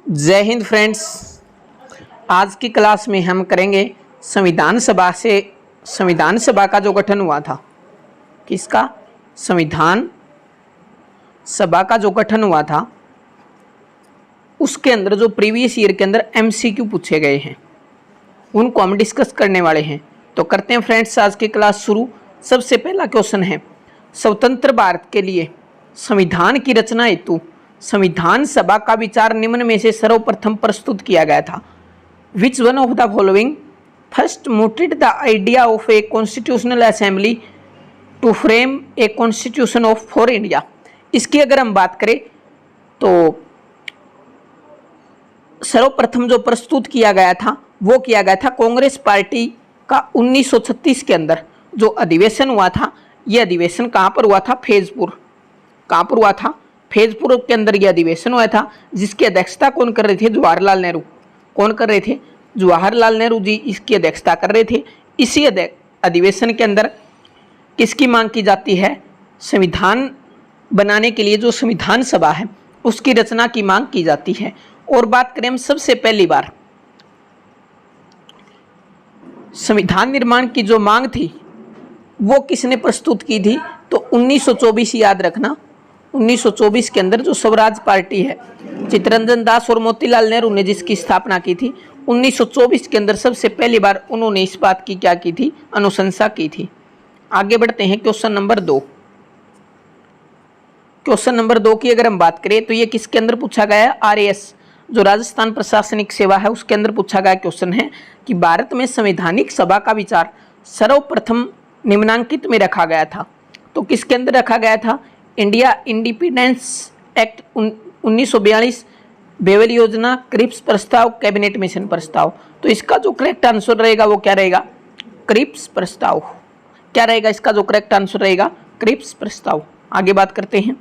जय हिंद फ्रेंड्स। आज की क्लास में हम करेंगे संविधान सभा का जो गठन हुआ था। किसका? संविधान सभा का जो गठन हुआ था उसके अंदर जो प्रीवियस ईयर के अंदर एमसीक्यू पूछे गए हैं उनको हम डिस्कस करने वाले हैं। तो करते हैं फ्रेंड्स आज की क्लास शुरू। सबसे पहला क्वेश्चन है, स्वतंत्र भारत के लिए संविधान की रचना हेतु संविधान सभा का विचार निम्न में से सर्वप्रथम प्रस्तुत किया गया था। Which one of the following first mooted the idea of a constitutional assembly to frame a constitution of for India. इसकी अगर हम बात करें तो सर्वप्रथम जो प्रस्तुत किया गया था वो किया गया था कांग्रेस पार्टी का 1936 के अंदर जो अधिवेशन हुआ था। यह अधिवेशन कहाँ पर हुआ था? फैजपुर। कहाँ पर हुआ था? फैजपुर के अंदर यह अधिवेशन हुआ था, जिसकी अध्यक्षता कौन कर रहे थे? जवाहरलाल नेहरू। कौन कर रहे थे? जवाहरलाल नेहरू जी इसकी अध्यक्षता कर रहे थे। इसी अधिवेशन के अंदर किसकी मांग की जाती है? संविधान बनाने के लिए जो संविधान सभा है उसकी रचना की मांग की जाती है। और बात करें हम सबसे पहली बार संविधान निर्माण की जो मांग थी वो किसने प्रस्तुत की थी? तो 1924, याद रखना 1924 के अंदर जो स्वराज पार्टी है, चित्तरंजन दास और मोतीलाल नेहरू ने जिसकी स्थापना की थी, 1924 के अंदर सबसे पहली बार उन्होंने इस बात की क्या की थी? अनुशंसा की थी। आगे बढ़ते हैं क्वेश्चन नंबर 2। क्वेश्चन नंबर 2 की अगर हम बात करें तो ये किसके अंदर पूछा गया है? आरएएस जो राजस्थान प्रशासनिक सेवा है उसके अंदर पूछा गया क्वेश्चन है कि भारत में संवैधानिक सभा का विचार सर्वप्रथम निम्नांकित में रखा गया था। तो किसके अंदर रखा गया था? इंडिया इंडिपेंडेंस एक्ट 1942, बेवल योजना, क्रिप्स प्रस्ताव, कैबिनेट मिशन प्रस्ताव। तो इसका जो करेक्ट आंसर रहेगा वो क्या रहेगा? क्रिप्स प्रस्ताव। क्या रहेगा इसका जो करेक्ट आंसर रहेगा? क्रिप्स प्रस्ताव। आगे बात करते हैं।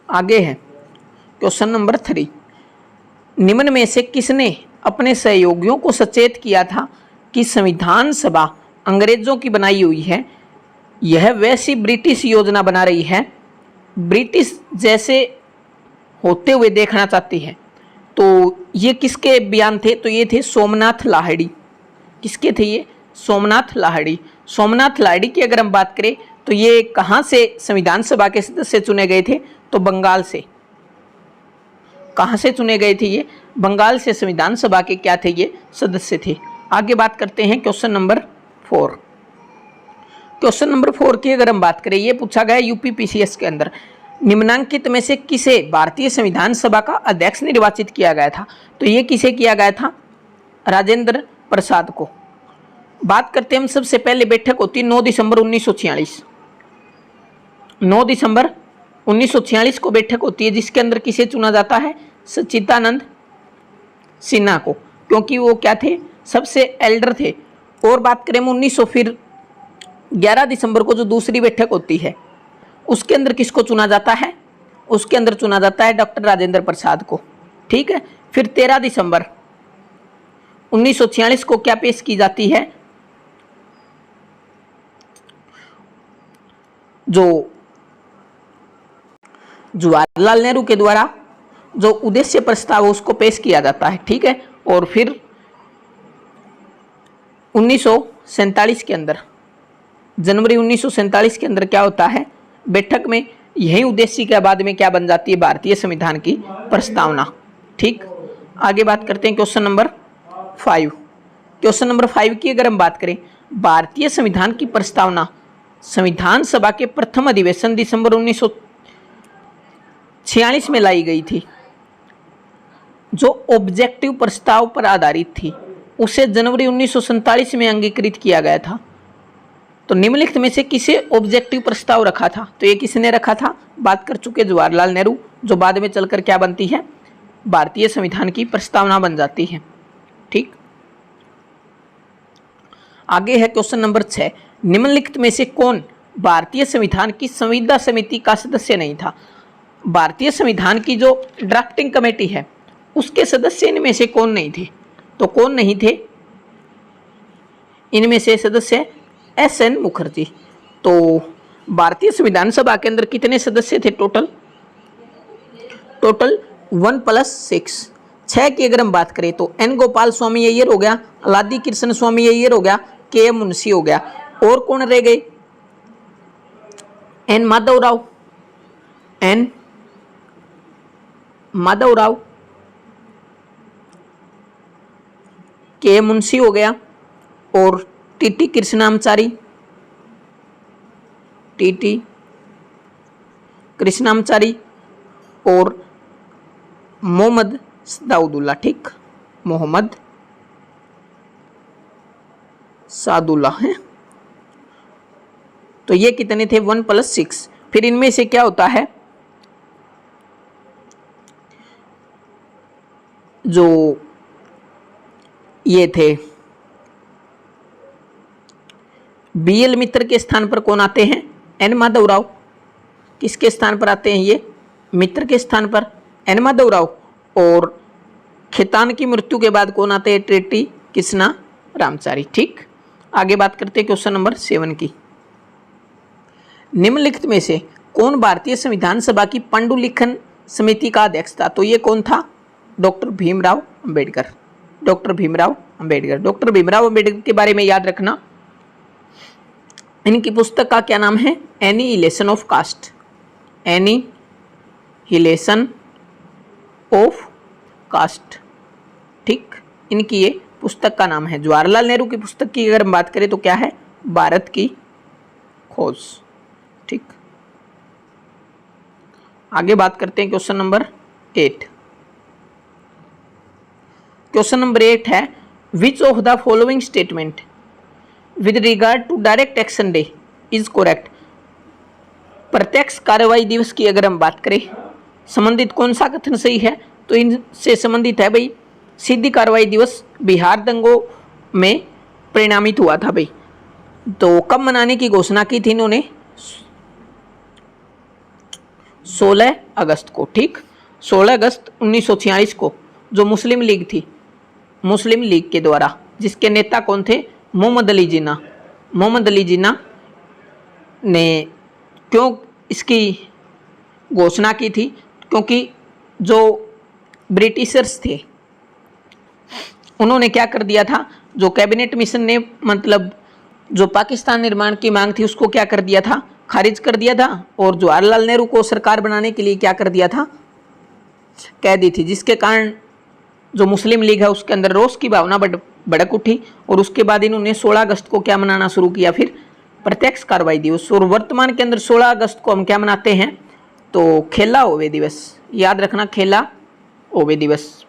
आगे है क्वेश्चन नंबर 3। निम्न में से किसने अपने सहयोगियों को सचेत किया था कि संविधान सभा अंग्रेजों की बनाई हुई है, यह वैसी ब्रिटिश योजना बना रही है, ब्रिटिश जैसे होते हुए देखना चाहती है? तो ये किसके बयान थे? तो ये थे सोमनाथ लाहिड़ी। किसके थे ये? सोमनाथ लाहिड़ी। सोमनाथ लाहिड़ी की अगर हम बात करें तो ये कहाँ से संविधान सभा के सदस्य चुने गए थे? तो बंगाल से। कहाँ से चुने गए थे ये? बंगाल से संविधान सभा के क्या थे? ये सदस्य थे। आगे बात करते हैं क्वेश्चन नंबर 4। क्वेश्चन नंबर 4 की अगर हम बात करें, ये पूछा गया यूपीपीसीएस के अंदर निम्नांकित में से किसे भारतीय संविधान सभा का अध्यक्ष निर्वाचित किया गया था? तो ये किसे किया गया था? राजेंद्र प्रसाद को। बात करते हैं हम सबसे पहले बैठक होती 9 दिसंबर 1946। 9 दिसंबर 1946 को बैठक होती है जिसके अंदर किसे चुना जाता है? सच्चिदानंद सिन्हा को, क्योंकि वो क्या थे? सबसे एल्डर थे। और बात करें हम 11 दिसंबर को जो दूसरी बैठक होती है उसके अंदर किसको चुना जाता है? उसके अंदर चुना जाता है डॉक्टर राजेंद्र प्रसाद को। ठीक है। फिर 13 दिसंबर 1946 को क्या पेश की जाती है? जो जवाहरलाल नेहरू के द्वारा जो उद्देश्य प्रस्ताव है उसको पेश किया जाता है। ठीक है। और फिर 1947 के अंदर, जनवरी 1947 के अंदर क्या होता है? बैठक में यही उद्देश्य के बाद में क्या बन जाती है? भारतीय संविधान की प्रस्तावना। ठीक। आगे बात करते हैं क्वेश्चन नंबर 5। क्वेश्चन नंबर 5 की अगर हम बात करें, भारतीय संविधान की प्रस्तावना संविधान सभा के प्रथम अधिवेशन दिसंबर 1946 में लाई गई थी। जो ऑब्जेक्टिव प्रस्ताव पर आधारित थी उसे जनवरी 1947 में अंगीकृत किया गया था। तो निम्नलिखित में से किसे ऑब्जेक्टिव प्रस्ताव रखा था? तो ये किसने रखा था? बात कर चुके जवाहरलाल नेहरू, जो बाद में चलकर क्या बनती है? भारतीय संविधान की प्रस्तावना बन जाती है। ठीक। आगे है क्वेश्चन नंबर 6। निम्नलिखित में से कौन भारतीय संविधान की संविदा समिति का सदस्य नहीं था? भारतीय संविधान की जो ड्राफ्टिंग कमेटी है उसके सदस्य इनमें से कौन नहीं थे? तो कौन नहीं थे इनमें से सदस्य? एस.एन. मुखर्जी। तो भारतीय संविधान सभा के अंदर कितने सदस्य थे? टोटल 1+6। 6 की अगर हम बात करें तो एन गोपाल स्वामी अय्यर हो गया, अलादी कृष्ण स्वामी अय्यर हो गया, के एम मुंशी हो गया, और कौन रह गए? एन माधव राव, एन माधव राव, के एम मुंशी हो गया, और टीटी कृष्णामचारी, टीटी कृष्णामचारी, और मोहम्मद सादुल्ला। ठीक, मोहम्मद सादुल्ला है। तो ये कितने थे? 1+6। फिर इनमें से क्या होता है, जो ये थे बीएल मित्र के स्थान पर कौन आते हैं? एन माधव राव। किसके स्थान पर आते हैं ये? मित्र के स्थान पर एन माधव राव। और खेतान की मृत्यु के बाद कौन आते हैं? टीटी कृष्णा रामचारी। ठीक, आगे बात करते हैं क्वेश्चन नंबर 7 की। निम्नलिखित में से कौन भारतीय संविधान सभा की पांडुलिखन समिति का अध्यक्ष था? तो ये कौन था? Doctor Bhimrao Ambedkar. Doctor Bhimrao Ambedkar. Doctor Bhimrao Ambedkar के बारे में याद रखना, इनकी पुस्तक का क्या नाम है? Annihilation of caste. Annihilation of caste. ठीक, इनकी ये पुस्तक का नाम है। जवाहरलाल नेहरू की पुस्तक की अगर हम बात करें तो क्या है? भारत की खोज। ठीक, आगे बात करते हैं क्वेश्चन नंबर 8। क्वेश्चन नंबर 8 है, which of the following statement with regard to direct action day is correct? प्रत्यक्ष कार्रवाई दिवस की अगर हम बात करें, संबंधित कौन सा कथन सही है? तो इनसे संबंधित है भाई, सीधी कार्रवाई दिवस बिहार दंगों में परिणामित हुआ था भाई। तो कब मनाने की घोषणा की थी इन्होंने? 16 अगस्त को। ठीक, 16 अगस्त 1946 को जो मुस्लिम लीग थी, मुस्लिम लीग के द्वारा, जिसके नेता कौन थे? मोहम्मद अली जिन्ना। मोहम्मद अली जिन्ना ने क्यों इसकी घोषणा की थी? क्योंकि जो ब्रिटिशर्स थे उन्होंने क्या कर दिया था, जो कैबिनेट मिशन ने मतलब जो पाकिस्तान निर्माण की मांग थी उसको क्या कर दिया था? खारिज कर दिया था। और जवाहरलाल नेहरू को सरकार बनाने के लिए क्या कर दिया था? कह दी थी, जिसके कारण जो मुस्लिम लीग है उसके अंदर रोष की भावना भड़क उठी। और उसके बाद इन्होंने 16 अगस्त को क्या मनाना शुरू किया? फिर प्रत्यक्ष कार्रवाई दिवस। और वर्तमान के अंदर 16 अगस्त को हम क्या मनाते हैं? तो खेला होवे दिवस। याद रखना, खेला होवे दिवस।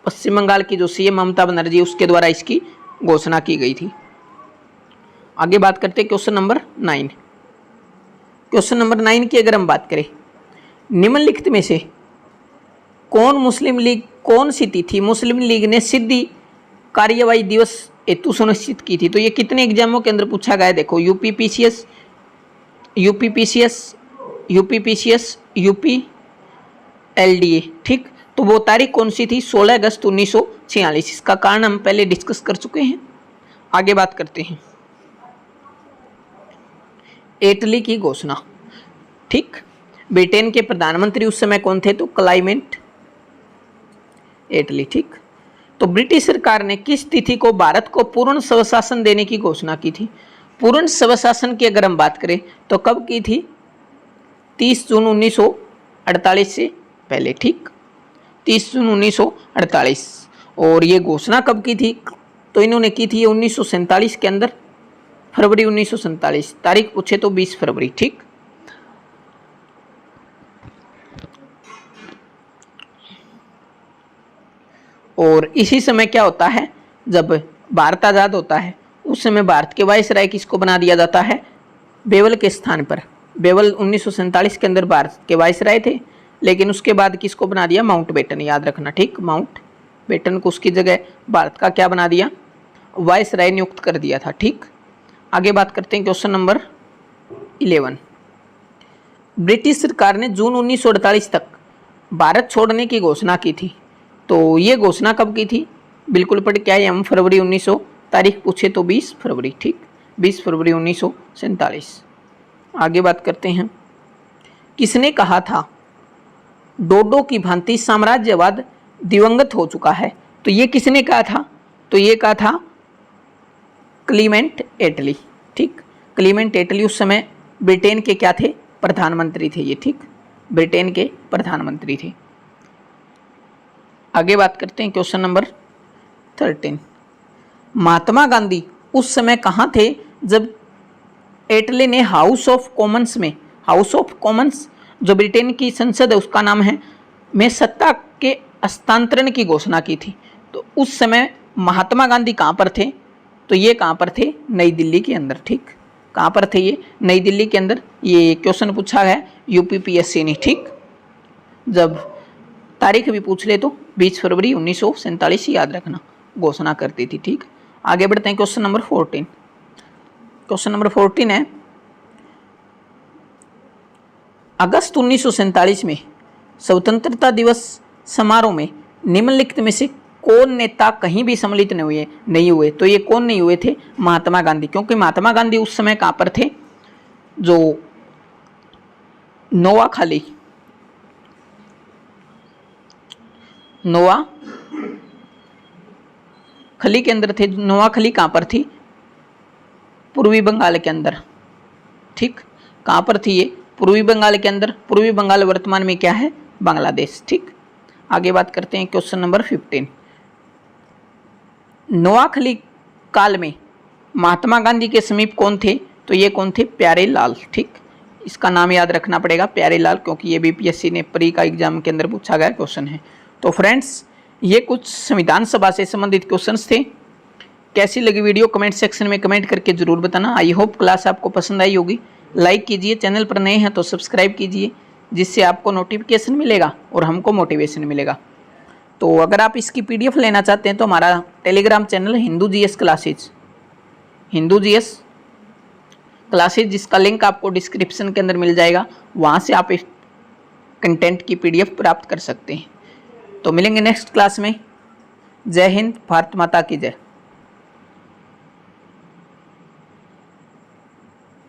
पश्चिम बंगाल की जो सीएम ममता बनर्जी, उसके द्वारा इसकी घोषणा की गई थी। आगे बात करते हैं क्वेश्चन नंबर 9। क्वेश्चन नंबर 9 की अगर हम बात करें, निम्नलिखित में से कौन सी तिथि मुस्लिम लीग ने सीधी कार्यवाही दिवस हेतु सुनिश्चित की थी? तो ये कितने एग्जामों के अंदर पूछा गया है? देखो, यूपीपीसीएस, यूपीएलडीए। ठीक, तो वो तारीख कौन सी थी? 16 अगस्त 1946। इसका कारण हम पहले डिस्कस कर चुके हैं। आगे बात करते हैं, एटली की घोषणा। ठीक, ब्रिटेन के प्रधानमंत्री उस समय कौन थे? तो क्लाइमेट एटली। ठीक, तो ब्रिटिश सरकार ने किस तिथि को भारत को पूर्ण स्वशासन देने की घोषणा की थी? पूर्ण स्वशासन की अगर हम बात करें तो कब की थी? 30 जून 1948 से पहले। ठीक, 30 जून 1948। और ये घोषणा कब की थी? तो इन्होंने की थी 1947 के अंदर, फरवरी 1947। तारीख पूछे तो 20 फरवरी। ठीक, और इसी समय क्या होता है, जब भारत आज़ाद होता है उस समय भारत के वायसराय किसको बना दिया जाता है? बेवल के स्थान पर। बेवल 1947 के अंदर भारत के वायसराय थे, लेकिन उसके बाद किसको बना दिया? माउंटबेटन। याद रखना। ठीक, माउंटबेटन को उसकी जगह भारत का क्या बना दिया? वायसराय नियुक्त कर दिया था। ठीक, आगे बात करते हैं क्वेश्चन नंबर 11। ब्रिटिश सरकार ने जून 1948 तक भारत छोड़ने की घोषणा की थी। तो ये घोषणा कब की थी? बिल्कुल पढ़ के आए हम, फरवरी 1900। तारीख पूछे तो 20 फरवरी। ठीक, 20 फरवरी 1947। आगे बात करते हैं, किसने कहा था डोडो की भांति साम्राज्यवाद दिवंगत हो चुका है। तो ये किसने कहा था? तो ये कहा था क्लीमेंट एटली। ठीक, क्लीमेंट एटली उस समय ब्रिटेन के क्या थे? प्रधानमंत्री थे ये। ठीक, ब्रिटेन के प्रधानमंत्री थे। आगे बात करते हैं क्वेश्चन नंबर 13। महात्मा गांधी उस समय कहाँ थे जब एटले ने हाउस ऑफ कॉमन्स में, हाउस ऑफ कॉमन्स जो ब्रिटेन की संसद है उसका नाम है, में सत्ता के हस्तांतरण की घोषणा की थी। तो उस समय महात्मा गांधी कहाँ पर थे? तो ये कहाँ पर थे? नई दिल्ली के अंदर। ठीक, कहाँ पर थे ये? नई दिल्ली के अंदर। ये क्वेश्चन पूछा है यूपीपीएससी ने। ठीक, जब तारीख भी पूछ ले तो 20 फरवरी 1947 याद रखना, घोषणा करती थी। ठीक, आगे बढ़ते हैं क्वेश्चन नंबर 14। क्वेश्चन नंबर 14 है, अगस्त 1947 में स्वतंत्रता दिवस समारोह में निम्नलिखित में से कौन नेता कहीं भी सम्मिलित नहीं हुए? तो ये कौन नहीं हुए थे? महात्मा गांधी। क्योंकि महात्मा गांधी उस समय कहाँ पर थे? जो नोआखाली के अंदर थे। नोआखाली कहाँ पर थी? पूर्वी बंगाल के अंदर। ठीक, कहाँ पर थी ये? पूर्वी बंगाल के अंदर। पूर्वी बंगाल वर्तमान में क्या है? बांग्लादेश। ठीक, आगे बात करते हैं क्वेश्चन नंबर 15। नोआखाली काल में महात्मा गांधी के समीप कौन थे? तो ये कौन थे? प्यारे लाल। ठीक, इसका नाम याद रखना पड़ेगा, प्यारे लाल, क्योंकि ये बीपीएससी ने प्री का एग्जाम के अंदर पूछा गया क्वेश्चन है। तो फ्रेंड्स, ये कुछ संविधान सभा से संबंधित क्वेश्चंस थे। कैसी लगी वीडियो कमेंट सेक्शन में कमेंट करके जरूर बताना। आई होप क्लास आपको पसंद आई होगी। लाइक कीजिए, चैनल पर नए हैं तो सब्सक्राइब कीजिए, जिससे आपको नोटिफिकेशन मिलेगा और हमको मोटिवेशन मिलेगा। तो अगर आप इसकी पीडीएफ लेना चाहते हैं तो हमारा Telegram channel Hindu GS classes, जिसका लिंक आपको डिस्क्रिप्शन के अंदर मिल जाएगा, वहाँ से आप इस कंटेंट की पीडीएफ प्राप्त कर सकते हैं। तो मिलेंगे नेक्स्ट क्लास में। जय हिंद, भारत माता की जय।